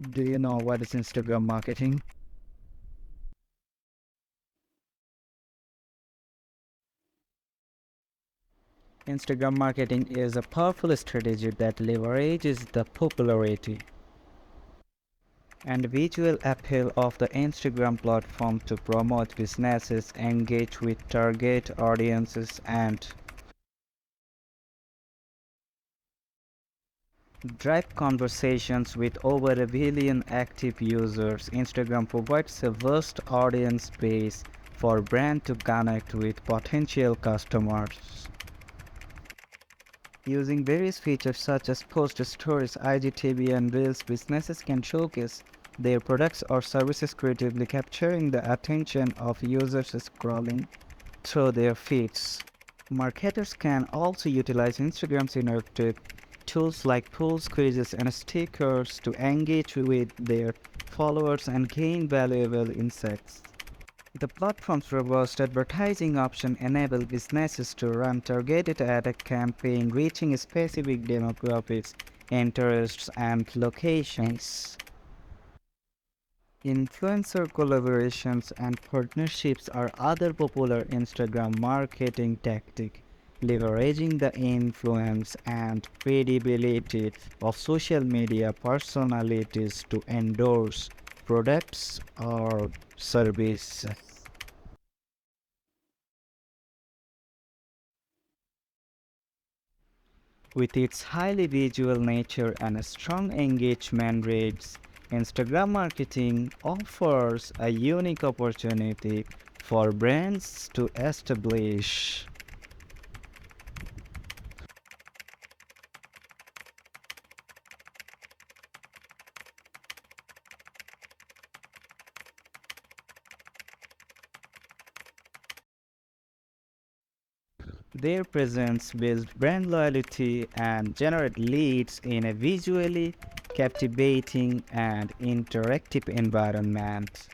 Do you know what is Instagram marketing? Instagram marketing is a powerful strategy that leverages the popularity and visual appeal of the Instagram platform to promote businesses, engage with target audiences, and drive conversations with over a billion active users. Instagram provides a vast audience base for brands to connect with potential customers. Using various features such as post stories, IGTV, and Reels, businesses can showcase their products or services creatively, capturing the attention of users scrolling through their feeds. Marketers can also utilize Instagram's interactive tools like polls, quizzes, and stickers to engage with their followers and gain valuable insights. The platform's robust advertising option enable businesses to run targeted ad campaigns reaching specific demographics, interests, and locations. Influencer collaborations and partnerships are other popular Instagram marketing tactic, leveraging the influence and credibility of social media personalities to endorse products or services. With its highly visual nature and strong engagement rates, Instagram marketing offers a unique opportunity for brands to establish their presence, build brand loyalty, and generate leads in a visually captivating and interactive environment.